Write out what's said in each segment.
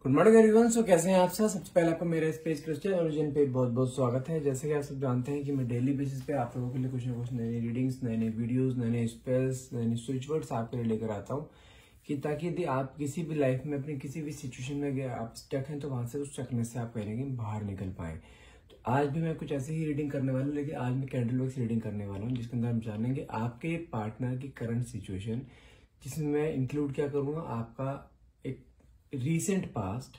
Good morning everyone. सो कैसे हैं आप सब। सबसे पहले आपको मेरे स्पेस क्रिस्टल ओरिजिन पे बहुत बहुत स्वागत है। जैसे कि आप सब जानते हैं कि मैं डेली बेसिस पे आप लोगों के लिए कुछ ना कुछ नई नई रीडिंग्स, नए नए वीडियोस, नए नए स्पेल्स, नए नए स्विच वर्ड्स आपके लिए लेकर आता हूँ कि ताकि यदि आप किसी भी लाइफ में अपनी किसी भी सिचुएशन में गए आप स्टक हैं तो वहां से उस स्टकनेस से आप कहीं ना कहीं बाहर निकल पाए। तो आज भी मैं कुछ ऐसे ही रीडिंग करने वाला हूँ, लेकिन आज मैं कैंडल वर्क्स रीडिंग करने वाला हूँ जिसके अंदर हम जानेंगे आपके पार्टनर की करंट सिचुएशन, जिसमें मैं इंक्लूड क्या करूंगा आपका एक रीसेंट पास्ट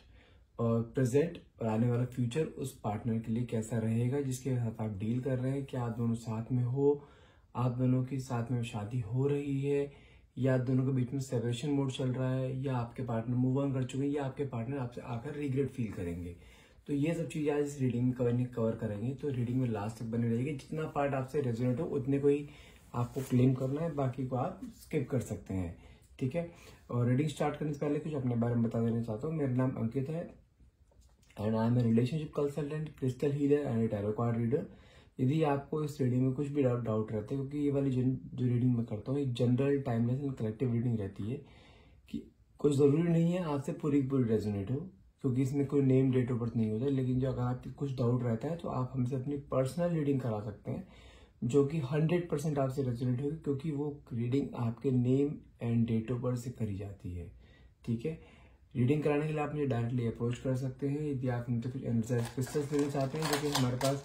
और प्रेजेंट और आने वाला फ्यूचर उस पार्टनर के लिए कैसा रहेगा जिसके साथ आप डील कर रहे हैं। क्या आप दोनों साथ में हो, आप दोनों की साथ में शादी हो रही है, या दोनों के बीच में सेपरेशन मोड चल रहा है, या आपके पार्टनर मूव ऑन कर चुके हैं, या आपके पार्टनर आपसे आकर रिग्रेट फील करेंगे। तो ये सब चीजें आज इस रीडिंग में कवर करेंगे। तो रीडिंग में लास्ट तक बने रहेगी। जितना पार्ट आपसे रेजोनेट हो उतने को ही आपको क्लेम करना है, बाकी को आप स्किप कर सकते हैं। ठीक है। और रीडिंग स्टार्ट करने से पहले कुछ अपने बारे में बता देना चाहता हूँ। मेरा नाम अंकित है and I am a relationship consultant, crystal healer and tarot card reader. यदि आपको इस रीडिंग में कुछ भी डाउट रहते हैं, क्योंकि ये वाली जो रीडिंग मैं करता हूँ एक general, timeless and collective reading रहती है, कि कोई जरूरी नहीं है आपसे पूरी पूरी रेजोनेट हो, क्योंकि इसमें कोई नेम डेट ऑफ बर्थ नहीं होता। लेकिन जो अगर आपकी कुछ डाउट रहता है तो आप हमसे अपनी पर्सनल रीडिंग करा सकते हैं, जो कि 100% आपसे रेजोनेट होगी, क्योंकि वो रीडिंग आपके name and date of birth से करी जाती है। ठीक है। रीडिंग कराने के लिए आप मुझे डायरेक्टली अप्रोच कर सकते हैं यदि आप मुझसे कुछ एनर्जाइज क्रिस्टल्स लेना चाहते हैं, जो कि हमारे पास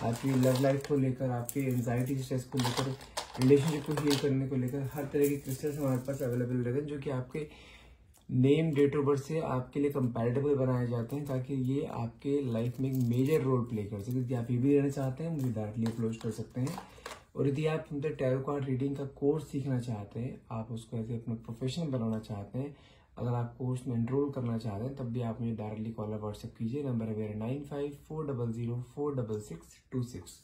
आपकी लव लाइफ को लेकर, आपकी एंजाइटी स्ट्रेस को लेकर, रिलेशनशिप को हील करने को लेकर हर तरह के क्रिस्टल्स हमारे पास अवेलेबल रहते हैं, जो कि आपके नेम डेट ऑफ बर्थ से आपके लिए कंपैटिबल बनाए जाते हैं, ताकि ये आपके लाइफ में एक मेजर रोल प्ले कर सके। यदि आप ये भी रहना चाहते हैं मुझे डायरेक्टली अप्रोच कर सकते हैं। और यदि आप हमसे टैरो कार्ड रीडिंग का कोर्स सीखना चाहते हैं, आप उसको ऐसे अपना प्रोफेशन बनाना चाहते हैं, अगर आप कोर्स में एनरोल करना चाहते हैं, तब भी आप मुझे डायरेक्टली कॉल और व्हाट्सएप कीजिए। नंबर है मेरा 9540046626।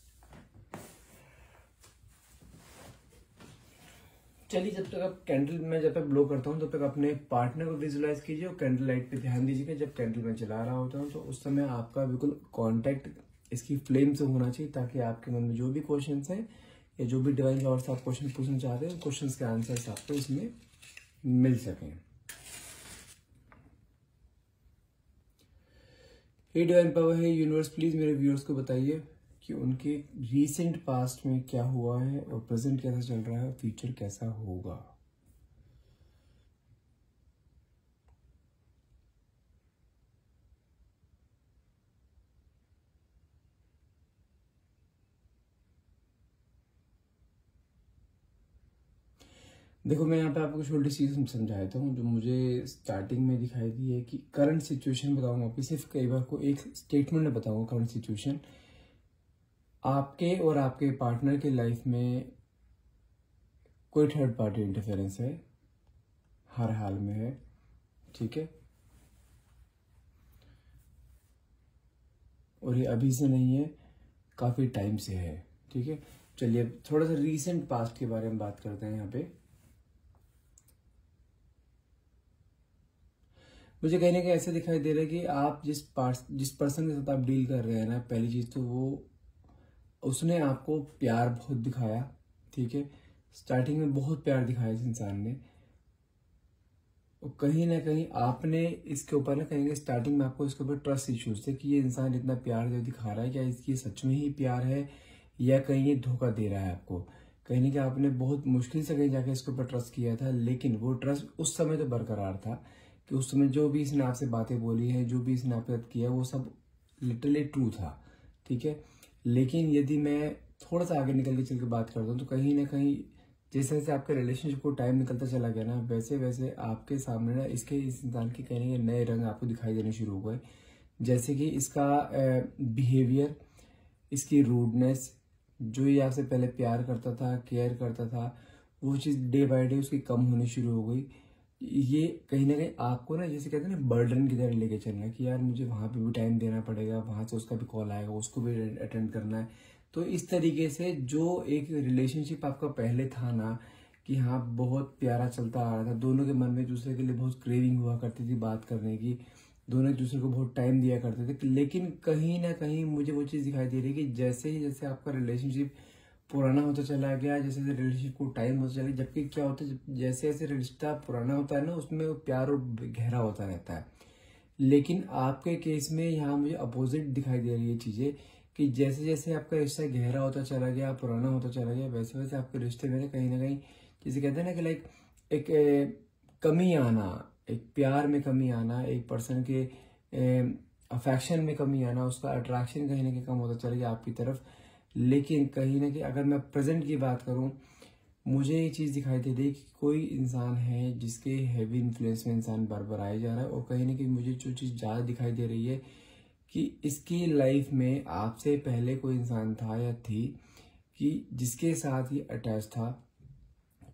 चलिए, जब तक आप कैंडल में जब तक ब्लो करता हूँ तब तक अपने पार्टनर को विजुलाइज कीजिए और कैंडल लाइट पे ध्यान दीजिएगा। जब कैंडल में चला रहा होता हूँ तो उस समय आपका बिल्कुल कांटेक्ट इसकी फ्लेम से होना चाहिए, ताकि आपके मन में जो भी क्वेश्चंस हैं या जो भी डिवाइन लॉर्ड से आप क्वेश्चन पूछना चाहते हैं, क्वेश्चंस के आंसर्स आपको इसमें मिल सकें। हे डिवाइन पावर, है यूनिवर्स, प्लीज मेरे व्यूअर्स को बताइए कि उनके रीसेंट पास्ट में क्या हुआ है और प्रेजेंट कैसा चल रहा है और फ्यूचर कैसा होगा। देखो, मैं यहाँ पे आपको छोटी सी चीज समझा देता हूँ जो मुझे स्टार्टिंग में दिखाई दी है कि करंट सिचुएशन बताऊंगा आपको, सिर्फ कई बार को एक स्टेटमेंट में बताऊंगा करंट सिचुएशन। आपके और आपके पार्टनर के लाइफ में कोई थर्ड पार्टी इंटरफेरेंस है, हर हाल में है। ठीक है। और ये अभी से नहीं है, काफी टाइम से है। ठीक है। चलिए अब थोड़ा सा रीसेंट पास्ट के बारे में बात करते हैं। यहाँ पे मुझे कहीं ना कहीं ऐसे दिखाई दे रहा है कि आप जिस पर्सन के साथ आप डील कर रहे हैं ना, पहली चीज तो वो उसने आपको प्यार बहुत दिखाया। ठीक है। स्टार्टिंग में बहुत प्यार दिखाया इस इंसान ने, और कहीं ना कहीं आपने इसके ऊपर ना कहीं स्टार्टिंग में आपको इसके ऊपर ट्रस्ट इश्यूज थे कि ये इंसान इतना प्यार जो दिखा रहा है, क्या इसकी सच में ही प्यार है या कहीं ये धोखा दे रहा है आपको। कहीं ना कहीं आपने बहुत मुश्किल से कहीं जाके इसके ऊपर ट्रस्ट किया था, लेकिन वो ट्रस्ट उस समय तो बरकरार था कि उस समय जो भी इसने आपसे बातें बोली है, जो भी इसने आपके साथ किया, वो सब लिटरली ट्रू था। ठीक है। लेकिन यदि मैं थोड़ा सा आगे निकल के चल के बात करता हूँ तो कहीं ना कहीं जैसे जैसे आपके रिलेशनशिप को टाइम निकलता चला गया ना, वैसे वैसे आपके सामने ना इस इंसान के कहीं ना नए रंग आपको दिखाई देने शुरू हो गए। जैसे कि इसका बिहेवियर, इसकी रूडनेस, जो ये आपसे पहले प्यार करता था, केयर करता था, वो चीज़ डे बाय डे उसकी कम होनी शुरू हो गई। ये कहीं ना कहीं आपको ना, जैसे कहते हैं ना, बर्डन की तरह लेके चलना कि यार मुझे वहां पे भी टाइम देना पड़ेगा, वहां से उसका भी कॉल आएगा, उसको भी अटेंड करना है। तो इस तरीके से जो एक रिलेशनशिप आपका पहले था ना, कि हाँ बहुत प्यारा चलता आ रहा था, दोनों के मन में दूसरे के लिए बहुत क्रेविंग हुआ करती थी बात करने की, दोनों एक दूसरे को बहुत टाइम दिया करते थे, लेकिन कहीं ना कहीं मुझे वो चीज़ दिखाई दे रही है कि जैसे ही जैसे आपका रिलेशनशिप पुराना होता चला गया, जैसे जैसे रिलेशनशिप को टाइम होता चला गया, जबकि क्या होता है जैसे जैसे रिश्ता पुराना होता है ना, उसमें वो प्यार और गहरा होता रहता है। लेकिन आपके केस में यहाँ मुझे अपोजिट दिखाई दे रही है चीजें, कि जैसे जैसे आपका रिश्ता गहरा होता चला गया, पुराना होता चला गया, वैसे वैसे आपके रिश्ते में ना कहीं जैसे कहते हैं ना कि लाइक एक कमी आना, एक प्यार में कमी आना, एक पर्सन के अफेक्शन में कमी आना, उसका अट्रैक्शन कहीं ना कहीं कम होता चला गया आपकी तरफ। लेकिन कहीं ना कहीं अगर मैं प्रेजेंट की बात करूं, मुझे ये चीज दिखाई दे रही है कि कोई इंसान है जिसके हैवी इन्फ्लुएंस में इंसान बार बार आया जा रहा है। और कहीं ना कहीं मुझे जो चीज ज्यादा दिखाई दे रही है कि इसकी लाइफ में आपसे पहले कोई इंसान था या थी कि जिसके साथ ये अटैच था,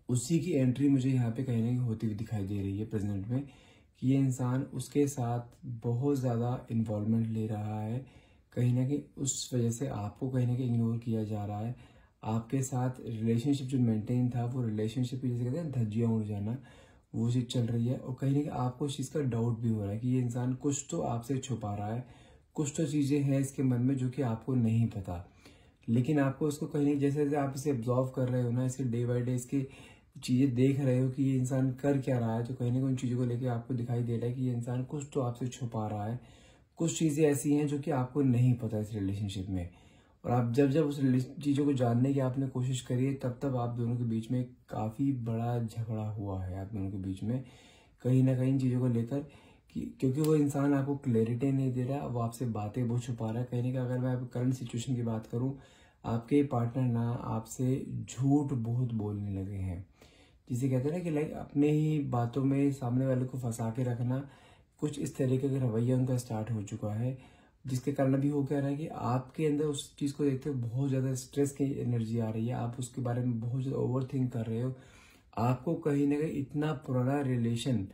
उसी की एंट्री मुझे यहाँ पे कहीं ना कहीं होती हुई दिखाई दे रही है प्रेजेंट में, कि ये इंसान उसके साथ बहुत ज़्यादा इन्वॉल्वमेंट ले रहा है। कहीं ना कहीं उस वजह से आपको कहीं ना कहीं इग्नोर किया जा रहा है। आपके साथ रिलेशनशिप जो मेंटेन था, वो रिलेशनशिप की जैसे कहते हैं धज्जियां उड़ जाना, वो चीज़ चल रही है। और कहीं ना कहीं आपको इस चीज़ का डाउट भी हो रहा है कि ये इंसान कुछ तो आपसे छुपा रहा है, कुछ तो चीज़ें हैं इसके मन में जो कि आपको नहीं पता। लेकिन आपको उसको कहीं नहीं, जैसे जैसे आप इसे ऑब्जर्व कर रहे हो ना, इसके डे बाई डे इसकी चीज़ें देख रहे हो कि ये इंसान कर क्या रहा है, तो कहीं ना कहीं उन चीज़ों को लेकर आपको दिखाई दे रहा है कि ये इंसान कुछ तो आपसे छुपा रहा है। कुछ चीज़ें ऐसी हैं जो कि आपको नहीं पता इस रिलेशनशिप में। और आप जब जब उस चीज़ों को जानने की आपने कोशिश करी है, तब तब आप दोनों के बीच में काफ़ी बड़ा झगड़ा हुआ है आप दोनों के बीच में, कहीं ना कहीं चीज़ों को लेकर कि क्योंकि वो इंसान आपको क्लैरिटी नहीं दे रहा, वो आपसे बातें बहुत छुपा रहा है। कहीं ना कहीं अगर मैं करंट सिचुएशन की बात करूं, आपके पार्टनर ना आपसे झूठ बहुत बोलने लगे हैं, जिसे कहते हैं ना कि लाइक अपने ही बातों में सामने वाले को फंसा के रखना, कुछ इस तरीके का रवैया उनका स्टार्ट हो चुका है। जिसके कारण अभी हो क्या रहा है कि आपके अंदर उस चीज़ को देखते हुए बहुत ज़्यादा स्ट्रेस की एनर्जी आ रही है, आप उसके बारे में बहुत ज़्यादा ओवर थिंक कर रहे हो। आपको कहीं ना कहीं इतना पुराना रिलेशन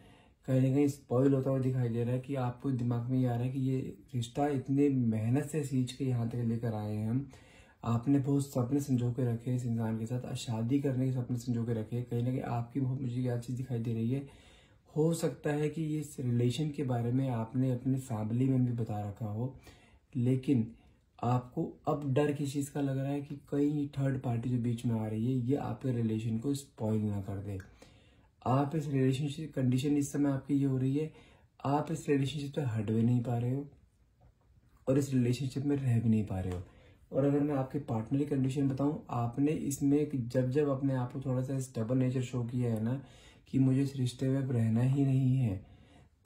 कहीं ना कहीं स्पॉइल होता हुआ दिखाई दे रहा है कि आपको दिमाग में ये आ रहा है कि ये रिश्ता इतने मेहनत से सींच के यहाँ तक लेकर आए हैं हम, आपने बहुत सपने संजो के रखे इस इंसान के साथ, शादी करने के सपने संजो के रखे। कहीं ना कहीं आपकी मुझे क्या चीज़ दिखाई दे रही है, हो सकता है कि इस रिलेशन के बारे में आपने अपनी फैमिली में भी बता रखा हो, लेकिन आपको अब डर किस चीज़ का लग रहा है कि कहीं थर्ड पार्टी जो बीच में आ रही है, ये आपके रिलेशन को स्पॉइल ना कर दे। आप इस रिलेशनशिप कंडीशन इस समय आपकी ये हो रही है, आप इस रिलेशनशिप से हट भी नहीं पा रहे हो और इस रिलेशनशिप में रह भी नहीं पा रहे हो। और अगर मैं आपके पार्टनर की कंडीशन बताऊं, आपने इसमें जब जब अपने आप को थोड़ा सा स्टेबल नेचर शो किया है ना कि मुझे इस रिश्ते में अब रहना ही नहीं है,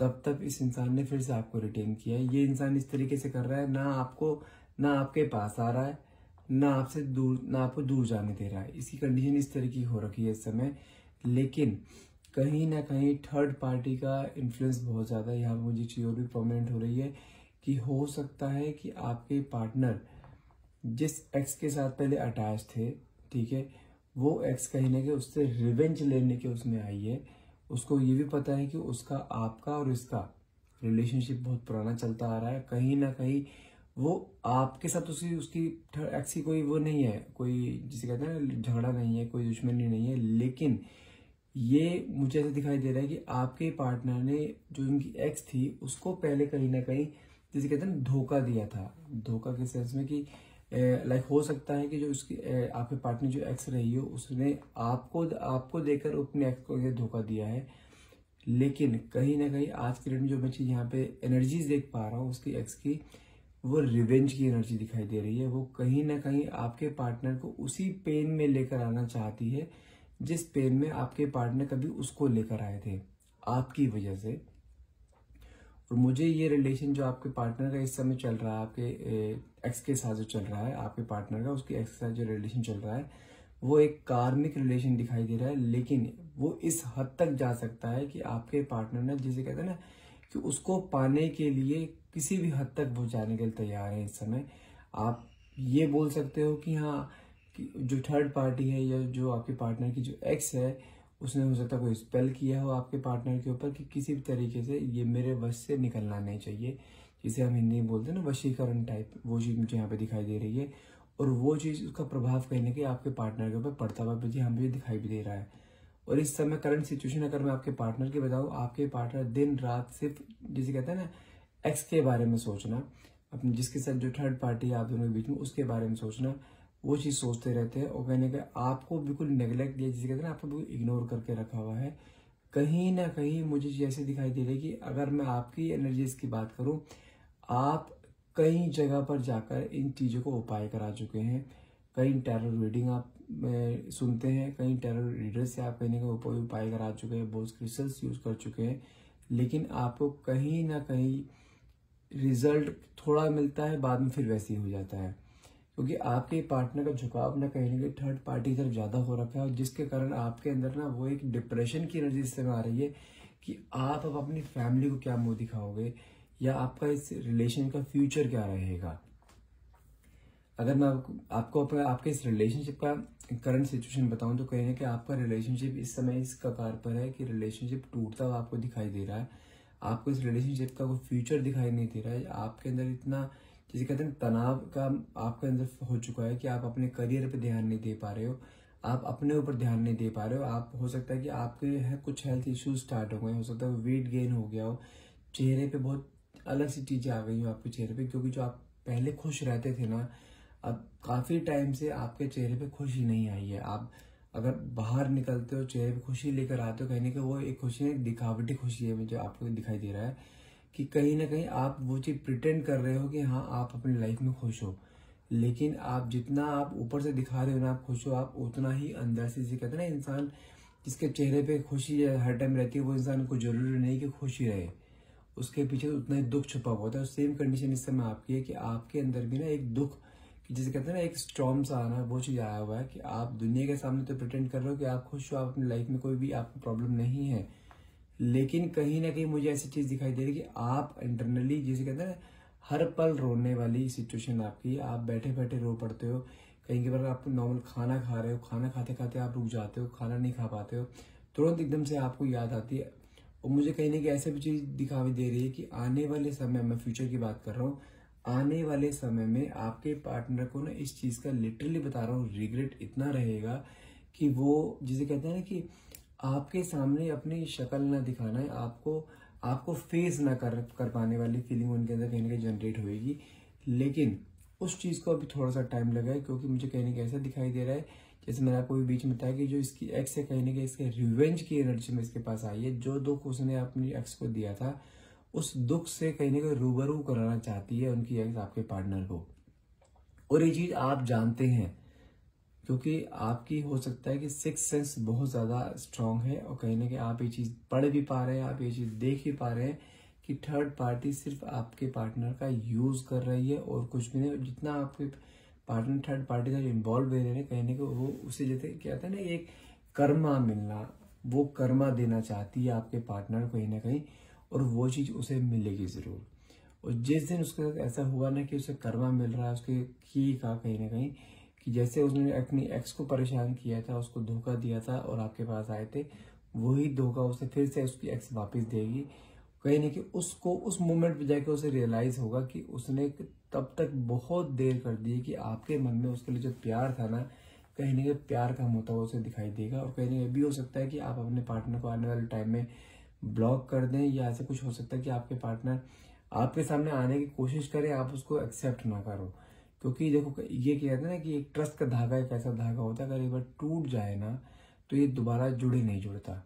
तब तक इस इंसान ने फिर से आपको रिटेन किया है। ये इंसान इस तरीके से कर रहा है, ना आपके पास आ रहा है, ना आपसे दूर, ना आपको दूर जाने दे रहा है। इसकी कंडीशन इस तरीके की हो रखी है इस समय। लेकिन कहीं ना कहीं थर्ड पार्टी का इन्फ्लुएंस बहुत ज़्यादा यहाँ पर मुझे चीज़ और भी प्रोमिनेंट हो रही है कि हो सकता है कि आपके पार्टनर जिस एक्स के साथ पहले अटैच थे, ठीक है, वो एक्स कहीं ना कहीं उससे रिवेंज लेने के उसमें आई है। उसको ये भी पता है कि उसका, आपका और इसका रिलेशनशिप बहुत पुराना चलता आ रहा है। कहीं ना कहीं वो आपके साथ उसकी एक्स की कोई वो नहीं है, कोई जिसे कहते हैं ना झगड़ा नहीं है, कोई दुश्मनी नहीं है। लेकिन ये मुझे ऐसा दिखाई दे रहा है कि आपके पार्टनर ने जो उनकी एक्स थी उसको पहले कहीं ना कहीं जैसे कहते हैं धोखा दिया था। धोखा के सेंस में कि लाइक हो सकता है कि जो उसकी आपके पार्टनर जो एक्स रही हो, उसने आपको देकर अपने एक्स को ये धोखा दिया है। लेकिन कहीं ना कहीं आज के डेट में जो मैं चीज यहाँ पे एनर्जीज देख पा रहा हूँ उसकी एक्स की, वो रिवेंज की एनर्जी दिखाई दे रही है। वो कहीं ना कहीं आपके पार्टनर को उसी पेन में लेकर आना चाहती है जिस पेन में आपके पार्टनर कभी उसको लेकर आए थे आपकी वजह से। और मुझे ये रिलेशन जो आपके पार्टनर का इस समय चल रहा है, आपके एक्स के साथ जो चल रहा है, आपके पार्टनर का उसके एक्स के साथ जो रिलेशन चल रहा है, वो एक कार्मिक रिलेशन दिखाई दे रहा है। लेकिन वो इस हद तक जा सकता है कि आपके पार्टनर ने, जिसे कहते हैं ना कि उसको पाने के लिए किसी भी हद तक वो जाने के लिए तैयार है इस समय। आप ये बोल सकते हो कि हाँ, कि जो थर्ड पार्टी है या जो आपके पार्टनर की जो एक्स है, उसने हो सकता है कोई स्पेल किया हो आपके पार्टनर के ऊपर कि किसी भी तरीके से ये मेरे वश से निकलना नहीं चाहिए, जिसे हम हिंदी में बोलते हैं ना वशीकरण टाइप, वो चीज़ मुझे यहाँ पे दिखाई दे रही है। और वो चीज़, उसका प्रभाव कहीं ना कहीं आपके पार्टनर के ऊपर पड़ता हुआ मुझे यहाँ पे दिखाई भी दे रहा है। और इस समय करंट सिचुएशन अगर मैं आपके पार्टनर की बताऊँ, आपके पार्टनर दिन रात सिर्फ जिसे कहते हैं ना एक्स के बारे में सोचना, अपने जिसके साथ जो थर्ड पार्टी है आप दोनों के बीच में, उसके बारे में सोचना, वो चीज़ सोचते रहते हैं। और कहने का आपको बिल्कुल नेग्लेक्ट दिया, जिसे कहते हैं ना आपको बिल्कुल इग्नोर करके रखा हुआ है। कहीं ना कहीं मुझे जैसे दिखाई दे रही है कि अगर मैं आपकी एनर्जीज की बात करूं, आप कई जगह पर जाकर इन चीज़ों को उपाय करा चुके हैं। कई टैरो रीडिंग आप सुनते हैं, कई टैरो रीडर से आप कहीं ना कहीं उपाय करा चुके हैं, बहुत क्रिस्टल्स यूज कर चुके हैं, लेकिन आपको कहीं ना कहीं रिजल्ट थोड़ा मिलता है, बाद में फिर वैसे ही हो जाता है, क्योंकि आपके पार्टनर का झुकाव ना कहीं थर्ड पार्टी की तरफ ज्यादा हो रखा है, और जिसके कारण आपके अंदर ना वो एक डिप्रेशन की एनर्जी इस समय आ रही है कि आप अब अपनी फैमिली को क्या मुंह दिखाओगे, या आपका इस रिलेशन का फ्यूचर क्या रहेगा। अगर मैं आपको आपके इस रिलेशनशिप का करंट सिचुएशन बताऊं तो कहीं ना कि आपका रिलेशनशिप इस समय इस कगार पर है कि रिलेशनशिप टूटता हुआ आपको दिखाई दे रहा है। आपको इस रिलेशनशिप का कोई फ्यूचर दिखाई नहीं दे रहा है। आपके अंदर इतना, जिसे कहते हैं, तनाव का आपके अंदर हो चुका है कि आप अपने करियर पे ध्यान नहीं दे पा रहे हो, आप अपने ऊपर ध्यान नहीं दे पा रहे हो। आप, हो सकता है कि आपके कुछ हेल्थ इश्यूज स्टार्ट हो गए, हो सकता है वेट गेन हो गया हो, चेहरे पे बहुत अलग सी चीजें आ गई हो आपके चेहरे पे, क्योंकि जो आप पहले खुश रहते थे ना, अब काफी टाइम से आपके चेहरे पे खुशी नहीं आई है। आप अगर बाहर निकलते हो, चेहरे पे खुशी लेकर आते हो, कहीं ना कहीं वो एक खुशी है, दिखावटी खुशी है जो आपको दिखाई दे रहा है कि कहीं ना कहीं आप वो चीज प्रिटेंड कर रहे हो कि हाँ आप अपनी लाइफ में खुश हो, लेकिन आप जितना आप ऊपर से दिखा रहे हो ना आप खुश हो, आप उतना ही अंदर से, जिसे कहते हैं ना, इंसान जिसके चेहरे पे खुशी हर टाइम रहती है, वो इंसान को जरूरी नहीं कि खुशी रहे, उसके पीछे उतना ही दुख छुपा हुआ होता है। सेम कंडीशन इस समय आपकी है कि आपके अंदर भी ना एक दुख, जिसे कहते हैं ना एक स्टॉर्म सा आना, वो चीज आया हुआ है कि आप दुनिया के सामने तो प्रिटेंड कर रहे हो कि आप खुश हो, आप अपनी लाइफ में कोई भी आपको प्रॉब्लम नहीं है, लेकिन कहीं ना कहीं मुझे ऐसी चीज दिखाई दे रही है कि आप इंटरनली, जिसे कहते हैं ना, हर पल रोने वाली सिचुएशन आपकी। आप बैठे बैठे रो पड़ते हो, कहीं के बार आप नॉर्मल खाना खा रहे हो, खाना खाते खाते आप रुक जाते हो, खाना नहीं खा पाते हो, तुरंत एकदम से आपको याद आती है। और मुझे कहीं ना कहीं ऐसे भी चीज दिखाई दे रही है कि आने वाले समय में, फ्यूचर की बात कर रहा हूँ, आने वाले समय में आपके पार्टनर को ना इस चीज का, लिटरली बता रहा हूँ, रिग्रेट इतना रहेगा कि वो, जिसे कहते हैं ना कि आपके सामने अपनी शक्ल ना दिखाना है, आपको फेस ना कर पाने वाली फीलिंग उनके अंदर कहीं ना कहीं जनरेट होगी। लेकिन उस चीज को अभी थोड़ा सा टाइम लगा है, क्योंकि मुझे कहीं ना कहीं ऐसा दिखाई दे रहा है, जैसे मैंने आपको बीच में बताया कि जो इसकी एक्स है, कहीं ना कहीं इसके रिवेंज की एनर्जी में इसके पास आई है। जो दुख उसने अपनी एक्स को दिया था, उस दुख से कहीं ना कहीं रूबरू कराना चाहती है उनकी एक्स आपके पार्टनर को। और ये चीज आप जानते हैं, क्योंकि आपकी हो सकता है कि सिक्स सेंस बहुत ज्यादा स्ट्रांग है, और कहीं ना कहीं आप ये चीज पढ़ भी पा रहे हैं, आप ये चीज देख भी पा रहे हैं कि थर्ड पार्टी सिर्फ आपके पार्टनर का यूज कर रही है और कुछ भी नहीं। जितना आपके पार्टनर थर्ड पार्टी का इन्वॉल्व हो रहे हैं, कहीं ना कहीं वो उसे, जैसे क्या कहते हैं ना, एक कर्मा मिलना, वो कर्मा देना चाहती है आपके पार्टनर कहीं ना कहीं, और वो चीज उसे मिलेगी जरूर। और जिस दिन उसके साथ ऐसा हुआ ना कि उसे कर्मा मिल रहा है उसके की का, कहीं ना कहीं कि जैसे उसने अपनी एक्स को परेशान किया था, उसको धोखा दिया था और आपके पास आए थे, वही धोखा उसे फिर से उसकी एक्स वापस देगी। कहीं ना कहीं उसको उस मोमेंट पे जाके उसे रियलाइज होगा कि उसने तब तक बहुत देर कर दी कि आपके मन में उसके लिए जो प्यार था ना, कहीं ना कहीं प्यार कम होता हुआ उसे दिखाई देगा। और कहीं ना कहीं भी हो सकता है कि आप अपने पार्टनर को आने वाले टाइम में ब्लॉक कर दें, या ऐसा कुछ हो सकता है कि आपके पार्टनर आपके सामने आने की कोशिश करे, आप उसको एक्सेप्ट ना करो। क्योंकि देखो, ये क्या कहते हैं ना कि एक ट्रस्ट का धागा एक ऐसा धागा होता है, अगर एक बार टूट जाए ना तो ये दोबारा जुड़े नहीं जुड़ता।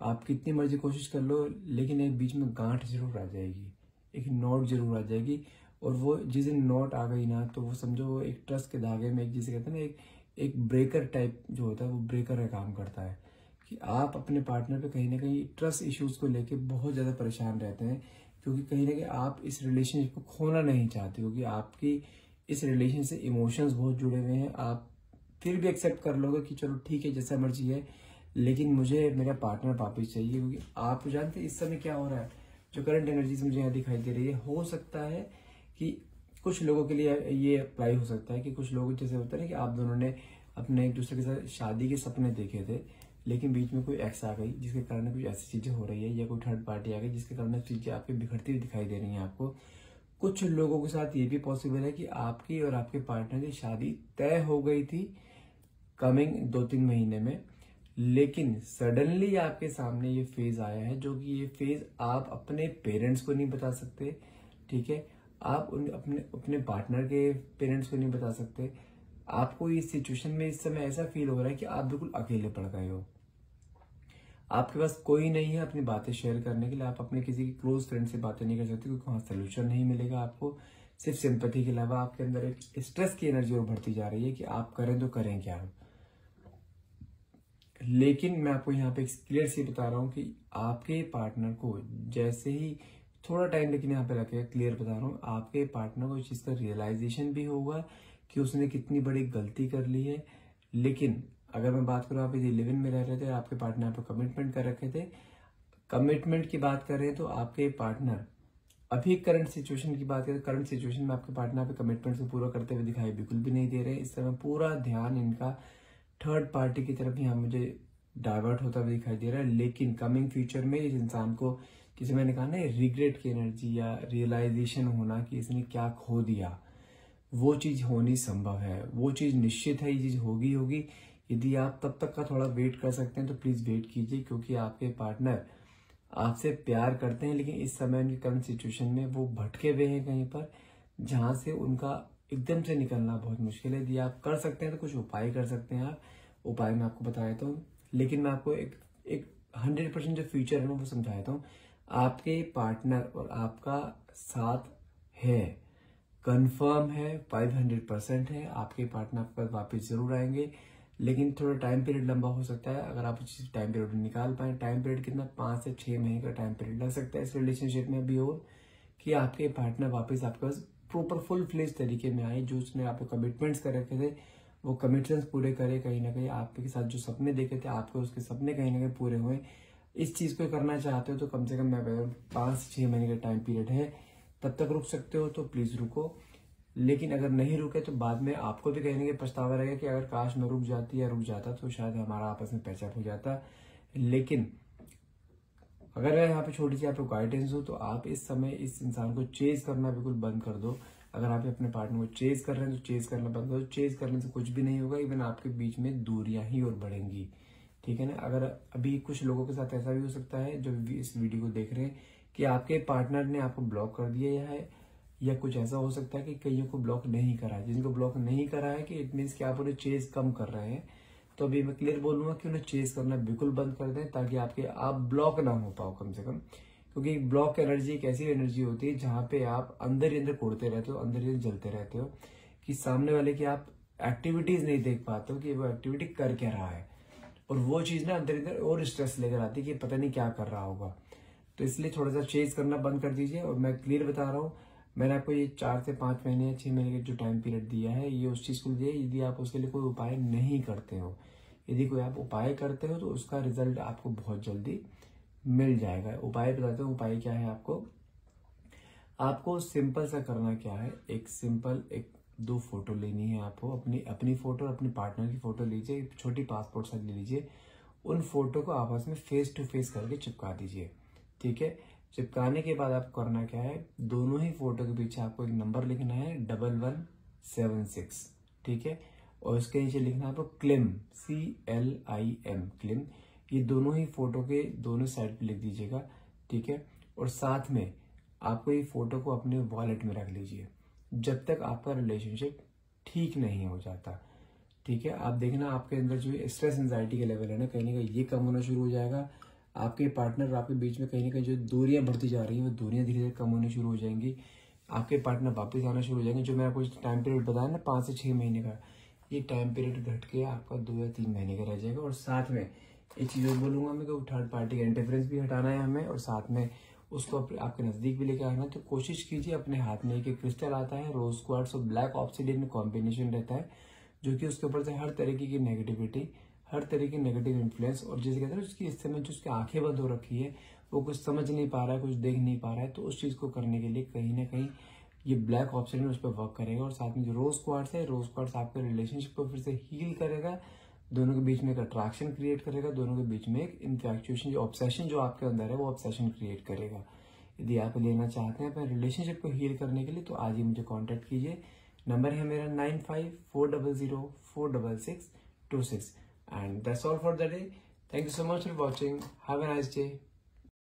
आप कितनी मर्जी कोशिश कर लो, लेकिन एक बीच में गांठ जरूर आ जाएगी, एक नॉट जरूर आ जाएगी। और वो जिस दिन नॉट आ गई ना, तो वो समझो वो एक ट्रस्ट के धागे में, एक जिसे कहते हैं ना, एक ब्रेकर टाइप जो होता है, वो ब्रेकर का काम करता है कि आप अपने पार्टनर पे कहीं ना कहीं ट्रस्ट इश्यूज को लेके बहुत ज्यादा परेशान रहते हैं, क्योंकि कहीं ना कहीं आप इस रिलेशनशिप को खोना नहीं चाहते, क्योंकि आपकी इस रिलेशन से इमोशंस बहुत जुड़े हुए हैं। आप फिर भी एक्सेप्ट कर लोगे कि चलो ठीक है, जैसा मर्जी है, लेकिन मुझे मेरा पार्टनर वापस चाहिए। क्योंकि आप जानते हैं इस समय क्या हो रहा है, जो करंट एनर्जीज मुझे यहाँ दिखाई दे रही है, हो सकता है कि कुछ लोगों के लिए ये अप्लाई हो सकता है कि कुछ लोग, जैसे होता है ना कि आप दोनों ने अपने एक दूसरे के साथ शादी के सपने देखे थे, लेकिन बीच में कोई एक्स आ गई जिसके कारण कुछ ऐसी चीजें हो रही है, या कोई थर्ड पार्टी आ गई जिसके कारण चीजें आपकी बिखरती हुई दिखाई दे रही है आपको। कुछ लोगों के साथ ये भी पॉसिबल है कि आपकी और आपके पार्टनर की शादी तय हो गई थी कमिंग 2-3 महीने में, लेकिन सडनली आपके सामने ये फेज आया है, जो कि ये फेज आप अपने पेरेंट्स को नहीं बता सकते, ठीक है, आप अपने पार्टनर के पेरेंट्स को नहीं बता सकते। आपको इस सिचुएशन में इस समय ऐसा फील हो रहा है कि आप बिल्कुल अकेले पड़ गए हो। आपके पास कोई नहीं है अपनी बातें शेयर करने के लिए, आप अपने किसी क्लोज फ्रेंड से बातें नहीं कर सकते क्योंकि वहां सोल्यूशन नहीं मिलेगा आपको। सिर्फ सिंपैथी के अलावा आपके अंदर एक स्ट्रेस की एनर्जी और बढ़ती जा रही है कि आप करें तो करें क्या। लेकिन मैं आपको यहाँ पे क्लियर सी बता रहा हूँ कि आपके पार्टनर को जैसे ही थोड़ा टाइम लेकिन यहाँ पे रखे, क्लियर बता रहा हूँ, आपके पार्टनर को इस चीज का रियलाइजेशन भी होगा कि उसने कितनी बड़ी गलती कर ली है। लेकिन अगर मैं बात करूँ, आप यदि लिव इन में रह रहे थे, आपके पार्टनर आपको कमिटमेंट कर रखे थे, कमिटमेंट की बात करें तो आपके पार्टनर अभी करंट सिचुएशन की बात करें, करंट सिचुएशन में आपके पार्टनर पे कमिटमेंट को पूरा करते हुए दिखाई बिल्कुल भी नहीं दे रहे। इस समय पूरा ध्यान इनका थर्ड पार्टी की तरफ यहाँ मुझे डाइवर्ट होता हुआ दिखाई दे रहा है। लेकिन कमिंग फ्यूचर में इस इंसान को, किसी मैंने कहा ना, रिग्रेट की एनर्जी या रियलाइजेशन होना कि इसने क्या खो दिया, वो चीज होनी संभव है, वो चीज निश्चित है, ये चीज होगी। यदि आप तब तक का थोड़ा वेट कर सकते हैं तो प्लीज वेट कीजिए, क्योंकि आपके पार्टनर आपसे प्यार करते हैं, लेकिन इस समय उनकी करंट सिचुएशन में वो भटके हुए हैं कहीं पर, जहां से उनका एकदम से निकलना बहुत मुश्किल है। यदि आप कर सकते हैं तो कुछ उपाय कर सकते हैं आप, उपाय मैं आपको बता देता हूँ। लेकिन मैं आपको एक 100% जो फ्यूचर है ना वो समझा देता हूँ। आपके पार्टनर और आपका साथ है, कंफर्म है, 500% है, आपके पार्टनर आपके पास वापस जरूर आएंगे। लेकिन थोड़ा टाइम पीरियड लंबा हो सकता है। अगर आप उस टाइम पीरियड निकाल पाए, टाइम पीरियड कितना, 5 से 6 महीने का टाइम पीरियड लग सकता है इस रिलेशनशिप में भी, और कि आपके पार्टनर वापस आपके पास प्रॉपर फुल फ्लेज तरीके में आए। जो उसने आपको कमिटमेंट्स कर रखे थे वो कमिटमेंट्स पूरे करे, कहीं ना कहीं आपके साथ जो सपने देखे थे आपके, उसके सपने कहीं ना कहीं पूरे हुए। इस चीज को करना चाहते हो तो कम से कम मैं 5 से 6 महीने का टाइम पीरियड है, तब तक रुक सकते हो तो प्लीज रुको। लेकिन अगर नहीं रुके तो बाद में आपको भी कहने के पछतावा रहेगा कि अगर काश मैं रुक जाती या रुक जाता तो शायद हमारा आपस में पैचअप हो जाता। लेकिन अगर मैं यहाँ पे छोटी सी आपको गाइडेंस हो तो आप इस समय इस इंसान को चेज करना बिल्कुल बंद कर दो। अगर आप अपने पार्टनर को चेज कर रहे हैं तो चेज करना बंद करो। चेज करने से कुछ भी नहीं होगा, इवन आपके बीच में दूरियां ही और बढ़ेंगी, ठीक है ना। अगर अभी कुछ लोगों के साथ ऐसा भी हो सकता है जो इस वीडियो को देख रहे हैं कि आपके पार्टनर ने आपको ब्लॉक कर दिया है, या कुछ ऐसा हो सकता है कि कईयों को ब्लॉक नहीं करा है। जिनको ब्लॉक नहीं करा है कि इट मीन्स कि आप उन्हें चेज कम कर रहे हैं। तो अभी मैं क्लियर बोलूंगा कि उन्हें चेज करना बिल्कुल बंद कर दें, ताकि आप ब्लॉक ना हो पाओ कम से कम। क्योंकि ब्लॉक एनर्जी एक ऐसी एनर्जी होती है जहां पे आप अंदर ही अंदर कोड़ते रहते हो, अंदर ही जलते रहते हो, कि सामने वाले की आप एक्टिविटीज नहीं देख पाते हो कि वो एक्टिविटी कर क्या रहा है, और वो चीज ना अंदर अंदर और स्ट्रेस लेकर आती है कि पता नहीं क्या कर रहा होगा। तो इसलिए थोड़ा सा चेज करना बंद कर दीजिए। और मैं क्लियर बता रहा हूँ, मैंने आपको ये 4 से 5 महीने या 6 महीने का जो टाइम पीरियड दिया है, ये उस चीज को दिया है। यदि आप उसके लिए कोई उपाय नहीं करते हो, यदि कोई आप उपाय करते हो तो उसका रिजल्ट आपको बहुत जल्दी मिल जाएगा। उपाय बताते हो, उपाय क्या है। आपको सिंपल सा करना क्या है, एक 2 फोटो लेनी है आपको, अपनी फोटो और अपनी पार्टनर की फोटो लीजिए, एक छोटी पासपोर्ट साइज ले लीजिए। उन फोटो को आपस में फेस टू फेस करके चिपका दीजिए, ठीक है। चिपकाने के बाद आपको करना क्या है, दोनों ही फोटो के पीछे आपको एक नंबर लिखना है 1176, ठीक है। और उसके नीचे लिखना है आपको क्लिम, CLIM, क्लिम। ये दोनों ही फोटो के दोनों साइड पे लिख दीजिएगा, ठीक है। और साथ में आपको ये फोटो को अपने वॉलेट में रख लीजिए जब तक आपका रिलेशनशिप ठीक नहीं हो जाता, ठीक है। आप देखना आपके अंदर जो स्ट्रेस एंजाइटी का लेवल है ना, कहीं ना कहीं ये कम होना शुरू हो जाएगा। आपके पार्टनर और आपके बीच में कहीं ना कहीं जो दूरियां बढ़ती जा रही हैं वो दूरियां धीरे धीरे कम होनी शुरू हो जाएंगी। आपके पार्टनर वापस आना शुरू हो जाएंगे। जो मैं आपको टाइम पीरियड बताया ना 5 से 6 महीने का, ये टाइम पीरियड घट के आपका 2 या 3 महीने का रह जाएगा। और साथ में एक चीज और बोलूंगा मैं कि थर्ड पार्टी का इंटरफेरेंस भी हटाना है हमें, और साथ में उसको आपके नजदीक भी लेके आना। तो कोशिश कीजिए, अपने हाथ में एक क्रिस्टल आता है रोज क्वार्ट्ज और ब्लैक ऑब्सिडियन में कॉम्बिनेशन रहता है, जो कि उसके ऊपर से हर तरीके की नेगेटिविटी, हर तरह की नेगेटिव इन्फ्लुएंस, और जैसे कहते हैं उसकी इस समय जो उसकी आंखें बंद हो रखी है, वो कुछ समझ नहीं पा रहा है, कुछ देख नहीं पा रहा है, तो उस चीज को करने के लिए कहीं ना कहीं ये ब्लैक ऑब्सिडियन उस पर वर्क करेगा। और साथ में जो रोज क्वार्ट्ज है, रोज क्वार्ट्ज आपके रिलेशनशिप को फिर से हील करेगा, दोनों के बीच में एक अट्रैक्शन क्रिएट करेगा, दोनों के बीच में एक इन्फैक्चुएशन, जो ऑब्सेशन जो आपके अंदर है वो ऑब्सेशन क्रिएट करेगा। यदि आप लेना चाहते हैं अपने रिलेशनशिप को हील करने के लिए तो आज ही मुझे कांटेक्ट कीजिए। नंबर है मेरा 9540046626 and that's all for the day. Thank you so much for watching. Have a nice day.